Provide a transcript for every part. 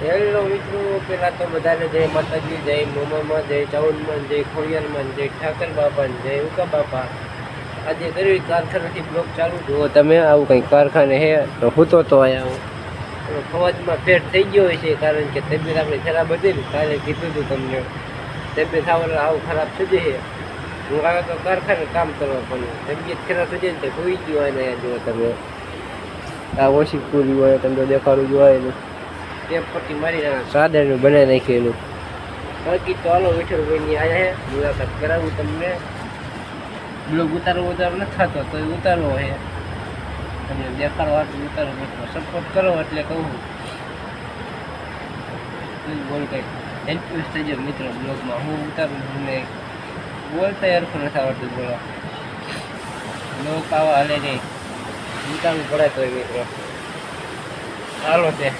Hello મિત્રો, પેલા તો બધાને જય માતાજી, જય મોમામાં, જય ચાઉનમાં, જય ખોડિયારમાં, જય ઠાકર બાપા, જય ઉકા બાપા. આજે કરવી કારખાનાથી બ્લોક ચાલુ જુઓ તમે. આવું કંઈ કારખાને હે તો હું તો અહીંયા હું ફવાજમાં ફેર થઈ ગયો હોય છે, કારણ કે તબિયત આપણે ખરાબ હતી ને. કાલે કીધું હતું તમને તબિયત આવું ખરાબ થઈ જાય. હું આવે તો કારખાને કામ કરવા, પણ તબિયત ખરાબ થઈ જાય ને તો ભૂઈ ગયો હોય ને. જુઓ તમે આ ઓછી પૂરી હોય તમને દેખાડું જોવાય ને. ટેપ પટ્ટી મારી સાદરનું બનાવી નાખેલું. બાકી તો હાલો વિઠ્ઠલભાઈની આયા હે મુલાકાત કરાવું તમને. બ્લોગ ઉતારવો નથી થતો તો એ ઉતારવો હે, તમને દેખાડો આટલું ઉતારો. મિત્રો સપોર્ટ કરો એટલે કહું બોલ કંઈક હેલ્પફુલ થઈ જાય મિત્રો. બ્લોગમાં હું ઉતારું મને બોલતા અર્થ નથી આવડતું. બોલો બ્લોગ આવા હાલે નહીં, ઉતારવું પડે તો મિત્રો. હાલો તે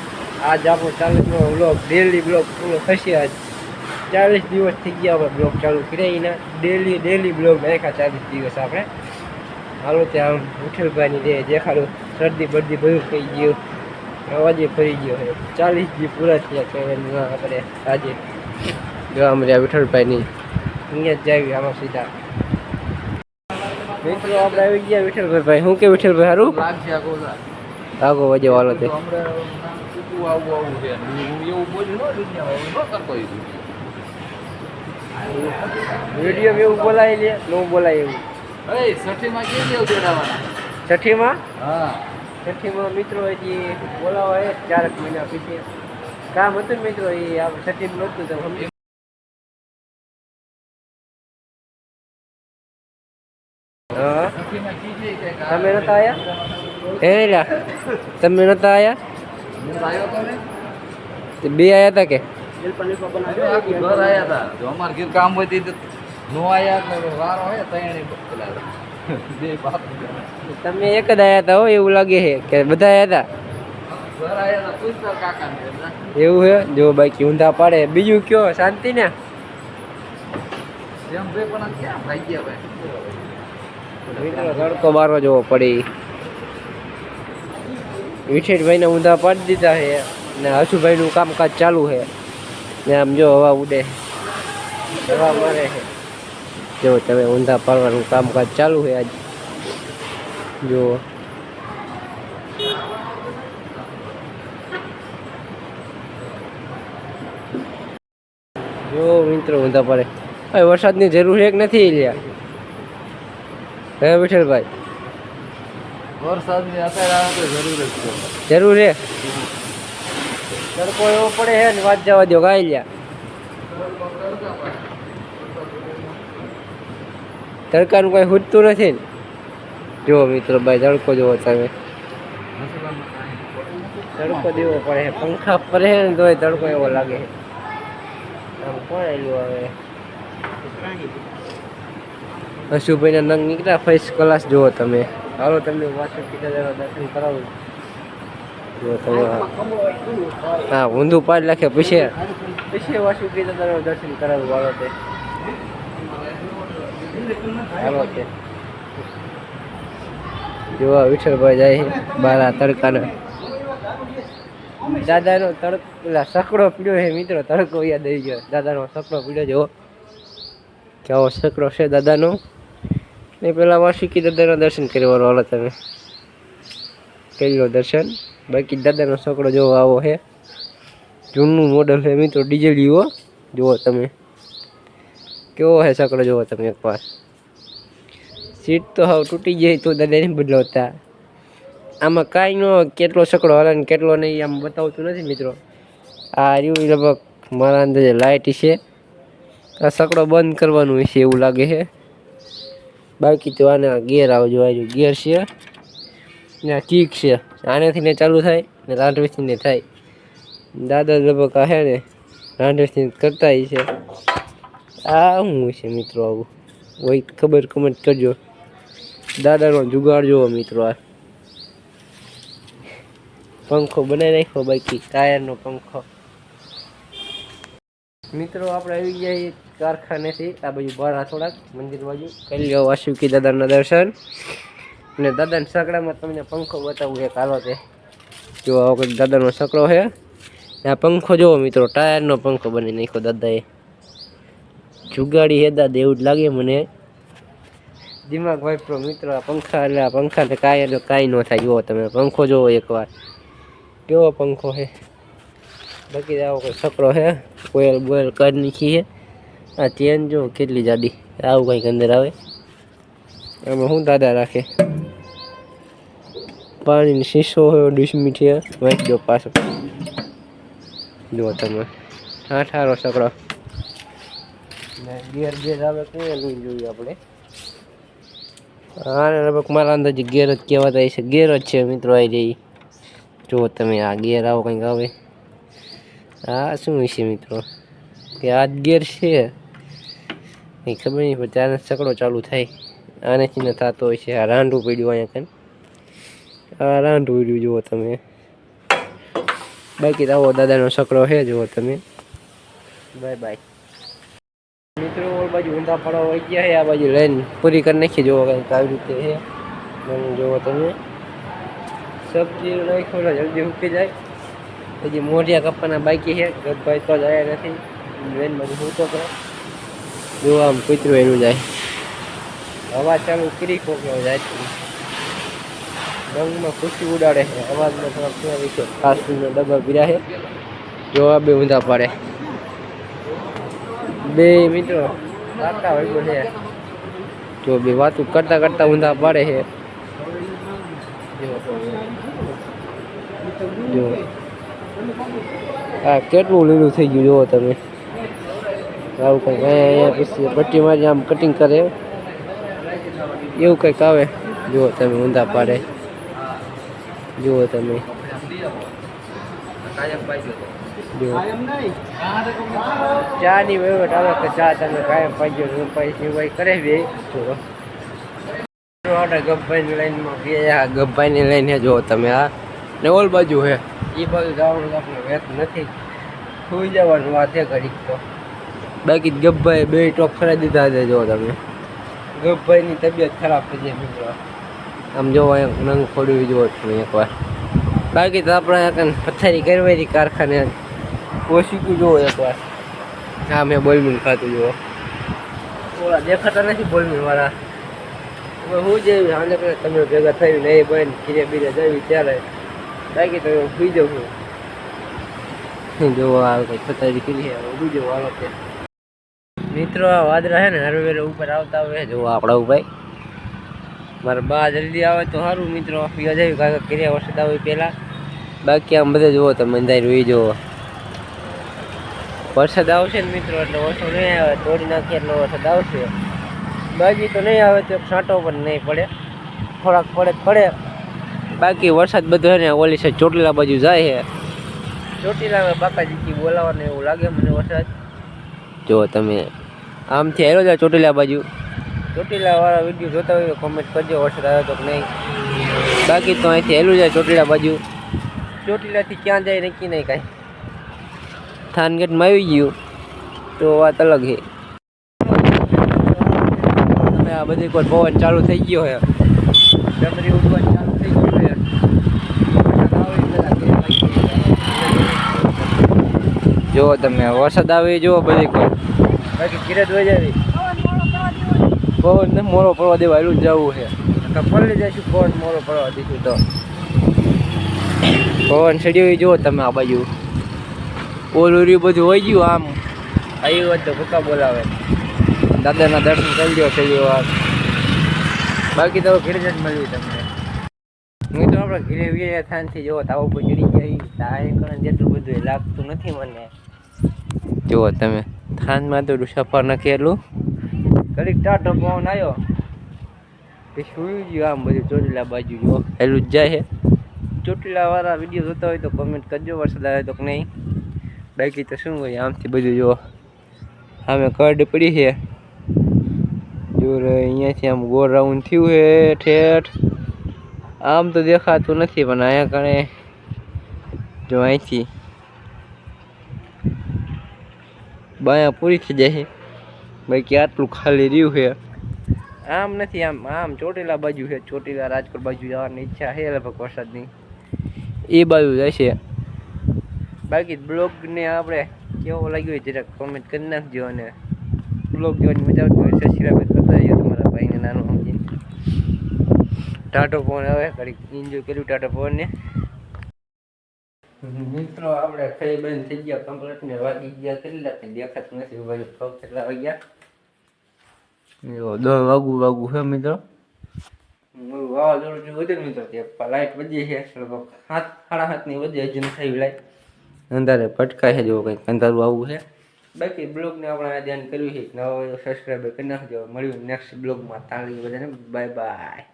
આજ આપણો 40નો બ્લોગ, ડેલી બ્લોગ પૂરો થશે. આજ 40 દિવસ થઈ ગયા આપણે બ્લોગ ચાલુ કર્યા એના. ડેલી બ્લોગ નાખ્યા 40 દિવસ આપણે. હાલો ત્યાં વિઠ્ઠલભાઈની જે દેખાડું. શરદી બરદી બધું થઈ ગયું, અવાજે ફરી ગયો છે. 40 દી પૂરા થયા ચેનલમાં આપણે. આજે જોવા મળ્યા વિઠ્ઠલભાઈની અહીંયા જ જાવી આમાં સીધા. મિત્રો આપણે આવી ગયા વિઠ્ઠલભાઈ. શું કે વિઠ્ઠલભાઈ સારું આગો વજે વાલો તે વિડીયો એવું બોલાય લે ન બોલાય એવું. છઠ્ઠીમાં મિત્રો હજી બોલાવા એ 4 મહિના પછી કામ હતું ને મિત્રો. એ છઠ્ઠીમાં નહોતું તો તમે નતા આયા? તમે નતા આયા? બે આયા હતા કે કામ હોય નો આયા તમે એક જ આયા હતા? હો એવું લાગે છે કે બધા આયા હતા એવું હે. જો બાકી ઊંધા પાડે. બીજું કયો શાંતિ ને? તડકો બારો જોવો પડી. વિઠ્ઠલભાઈ ને ઊંધા પાડી દીધા છે ને હસુભાઈ નું કામકાજ ચાલુ છે ને. આમ જો હવા ઉડે, હવા મારે છે. જો તમે ઊંધા પાડવાનું કામકાજ ચાલુ છે આજ. જુઓ જો મિત્રો ઊંધા પાડે. હવે વરસાદની જરૂર છે કે નથી લ્યા? હે વિઠ્ઠલભાઈ? વરસાદની અત્યારે જરૂર જ છે. જરૂર છે. તડકો એવો પડે છે ને વાત જવા દો. ગાઈ લ્યા તડકાનું કઈ ખૂટતું નથી ને. જુઓ મિત્રો ભાઈ તડકો જોવો તમે. તડકો દેવો પડે. પંખા ફરે ને તોય તડકો એવો લાગે. આમ કોણ આવ્યું હવે? હસુભાઈના નંગ નીકળ્યા ફર્સ્ટ ક્લાસ. જુઓ તમે. હાલો તમને વાસુકી દાદાના દર્શન કરાવું. જો તમે હા ઊંધું પાડી નાખે પછી વાસુકી દાદાના દર્શન કરાવું. હાલો તે જોવા વિઠ્ઠલભાઈ જાય બારા તડકાના. દાદાનો તડકો સકડો પીડ્યો છે મિત્રો. તડકો યાદ આવી ગયો. દાદાનો સકડો પીડ્યો. જો કેવો સકડો છે દાદાનો. ને પેલા વાસુકી દાદાના દર્શન કરવાનો. હાલો તમે કરી લો દર્શન. બાકી દાદાનો સકડો જોવો આવો છે. જૂનું મોડલ છે મિત્રો, ડીજેલીઓ. જુઓ તમે કેવો છે સકડો. જુઓ તમે એકવાર. સીટ તો હાવ તૂટી જાય તો દાદા નહીં બદલાવતા. આમાં કાંઈ ન કેટલો સકડો હાલે ને કેટલો નહીં આમ બતાવતું નથી મિત્રો. આ રહ્યું લગભગ મારા અંદાજે લાઇટ છે. આ સકડો બંધ કરવાનું હશે એવું લાગે છે. બાકી તો આને ગેર આવજો. આવજો ગેર છે ને કીક છે. આનેથી ને ચાલુ થાય ને રાંધવેથી ને થાય. દાદા લગભગ આ છે ને રાંધવેથી કરતા છે. આ શું છે મિત્રો? આવું હોય ખબર કમેન્ટ કરજો. દાદાનો જુગાડ જોવો મિત્રો. આ પંખો બનાવી નાખ્યો. બાકી ટાયરનો પંખો. મિત્રો આપણે આવી ગયા કારખાનેથી આ બાજુ બહાર થોડાક મંદિર બાજુ. કરી લો વાસુકી દાદાના દર્શન. અને દાદાના સકડામાં તમને પંખો બતાવું એક. હાલો તે જો આ વખત દાદાનો સકડો છે આ પંખો જોવો મિત્રો, ટાયરનો પંખો બની નાખ્યો દાદાએ. જુગાડી હે દાદા એવું જ લાગે મને. દિમાગ વાપરો મિત્રો, આ પંખા એટલે આ પંખાને કાંઈ ન થાય. જુઓ તમે પંખો જોવો એકવાર, કેવો પંખો છે. બાકી આવો કોઈ છકડો છે, કોયલ બોયલ કરી નાખી છે. આ ચેન જો કેટલી જાડી, આવું કંઈક અંદર આવે. આમાં શું દાદા રાખે? પાણીની શીશો હોય, ડીશમી છે, વાંચી દો પાછો. જુઓ તમે ઠારો છકડો. ગેર આવે કઈ લઈ જોઈએ આપણે. હા લગભગ મારા અંદાજે ગેર જ કહેવાતા છે. ગેર જ છે મિત્રો. આવી જઈ જુઓ તમે, આ ગેર આવો કંઈક આવે. હા શું વિશે મિત્રો, કે આ જ ગેર છે કંઈ ખબર નહીં, પણ ત્યારે છકડો ચાલુ થાય. આનેથી ન થતો હોય છે. આ રાંઢું પડ્યું અહીંયા કંઈ, આ રાંઢું પડ્યું જુઓ તમે. બાકી તો આવો દાદાનો છકડો છે જુઓ તમે. બાય બાય મિત્રો. ઓલ બાજુ ઊંધા પડવા વહી ગયા છે, આ બાજુ લાઈન પૂરી કરી નાખી. જુઓ કંઈક આવી રીતે છે. જુઓ તમે સબ્જી નાખો જલ્દી ઉકી જાય. પછી મોઢિયા કપ્પાના બાકી છે. ગભાઈ તો જાય નથી, બેન બધું શું તો કરે. જો આમ કૂતરું એનું જાય, અવાજ ચાલુ કરી ખોકલો જાય. રંગમાં ખુશી ઉડાડે છે, અવાજમાં થોડાક કેવા છે. ફાસ્ટફૂડના ડબ્બા પીરા છે. જો આ બે ઊંધા પાડે બે મિત્રો, કાકા વાગ્યો છે. જો બે વાતું કરતા કરતા ઊંધા પાડે છે. જો આ કેટલું લીલું થઈ ગયું જુઓ તમે. આવું કંઈક અહીંયા પછી પટ્ટી મારી આમ કટિંગ કરે એવું કંઈક આવે. જુઓ તમે ઊંધા પાડે. જુઓ તમે જુઓ ચાની વહીવટ આવે કે ચા તમે કાયમ પાડજો. રૂપાઈ કરે બે. જુઓ આપણે ગબ્ભાઈની લાઈનમાં ગયા. ગબ્ભાઈની લાઈન છે જુઓ તમે. આ ને ઓલ બાજુ છે, એ બાજુ જવાનું આપણે વેત નથી. સુઈ જવાનું વાત છે ઘડીક તો. બાકી ગબ્ભાઈ બે ટોપ ફરાઈ દીધા છે. જો તમે ગબ્ભાઈની તબિયત ખરાબ થઈ જાય મિત્રો. આમ જોવો નંગ ખોડવી જુઓ તમે એકવાર. બાકી તો આપણે પથ્થરી કરવાથી કારખાને ઓછીકું જુઓ એકવાર. હા મેં બોલમીન ખાતું જુઓ. ઓલા દેખાતા નથી બોલમીન વાળા. હવે હું જેવી હાલે તમે ભેગા થયું નહીં બહેન ખીરે બીરે જવી ત્યારે. બાકી તો સુઈ જવું જોવો. આ કંઈ પથ્થરી કરી છે, ઉભી જવું હાલો છે મિત્રો. આ વાદળા છે ને હરવેલે ઉપર આવતા હોય. જોવો આપણા ભાઈ મારા બા જલ્દી આવે તો સારું મિત્રો. યોજાયું કાંઈક કર્યા વરસાદ આવે પહેલાં. બાકી આમ બધે જુઓ તમે અંધાર રોઈ જુઓ. વરસાદ આવશે ને મિત્રો એટલે ઓછો નહીં આવે. તોડી નાખીએ એટલે વરસાદ આવશે. બાકી તો નહીં આવે તો છાંટો પણ નહીં પડે. થોડાક પડે. બાકી વરસાદ બધો ને ઓલી સાઈડ ચોટીલા બાજુ જાય છે. ચોટીલા બાકાજી બોલાવવાનું એવું લાગે મને વરસાદ. જો તમે આમથી આવ્યો જાય ચોટીલા બાજુ. ચોટીલા વાળા વિડીયો જોતા હોય તો કોમેન્ટ કરજો વરસાદ આવ્યો તો નહીં. બાકી તો અહીંથી હેલું જાય ચોટીલા બાજુ. ચોટીલાથી ક્યાં જાય નક્કી નહીં કાંઈ. થાનગેટમાં આવી ગયું તો વાત અલગ છે. આ બધી કોઈ પવન ચાલુ થઈ ગયો છે. ડમરી ઉડવાનું ચાલુ થઈ ગયું છે. જુઓ તમે વરસાદ આવે જુઓ બધી કોઈ. બાકી ઘીરે ધોઈ જાય. પવન ને મોરો પડવા દેવા એટલું જ જવું છે. પલળી જઈશું પવન મોરો પડવા દઈશું તો. પવન ચડ્યો જુઓ તમે આ બાજુ. ઓલું રહ્યું બધું હોય ગયું. આમ આવ્યું હોય તો ભૂકા બોલાવે. દાદાના દર્શન કરી લો પહેલી વાર. બાકી તો ઘરે જ મળ્યું તમને. હું તો આપણે ઘીરે વીરે થાનથી જુઓ તાવ ઉપર ચડી જાય. તારે જેટલું બધું લાગતું નથી મને. જુઓ તમે થાનમાં તો સફર નથી એટલું. ઘડીક ટાટો પવન આવ્યો કે સુઈ ગયું. આમ બધું ચોટીલા બાજુ જુઓ હેલું જ જાય છે. ચોટીલા વાળા વિડીયો જોતા હોય તો કોમેન્ટ કરજો વરસાદ આવે તો નહીં. બાકી તો શું હોય આમથી બધું જુઓ. સામે કડ પડી છે. જો અહીંયાથી આમ ગોળ રાઉન્ડ થયું છે ઠેઠ. આમ તો દેખાતું નથી પણ અહીંયા કણે જો અહીંથી બાયા પૂરી થઈ જાય છે. બાકી આટલું ખાલી રહ્યું છે. આમ નથી આમ ચોટીલા બાજુ છે. ચોટીલા રાજકોટ બાજુ જવાની ઈચ્છા છે લગભગ વરસાદની. એ બાજુ જાય છે. બાકી બ્લોગને આપણે કેવો લાગ્યો હોય જરાક કોમેન્ટ કરી નાખજો અને બ્લોગ જોવાની મજા આવતી હોય સબસ્ક્રાઈબ કરતા જજો તમારા ભાઈને નાનું સમજીને. ટાટો ફોન આવે ઘડીક એન્જોય કર્યું ટાટો ફોનને. મિત્રો આપણે ખાઈ બંધ થઈ ગયા કમ્પ્લીટ ને વાગી ગયા કેટલા દેખાતું નથી ભાઈ પગ કેટલા વાગ્યા. જો 10 વાગું છે મિત્રો. વાવાઝોડું વધે મિત્રો કે લાઈટ વધી છે લગભગ 7:30 ની વધે હજી નથી આવી લાઈટ. અંધારે ભટકાય છે જો કંઈક અંધારું આવું છે. બાકી બ્લોગને આપણે ધ્યાન કર્યું છે નવો સબસ્ક્રાઈબર કરી નાખજો. મળ્યું નેક્સ્ટ બ્લોગમાં. તાળી બધાને બાય બાય.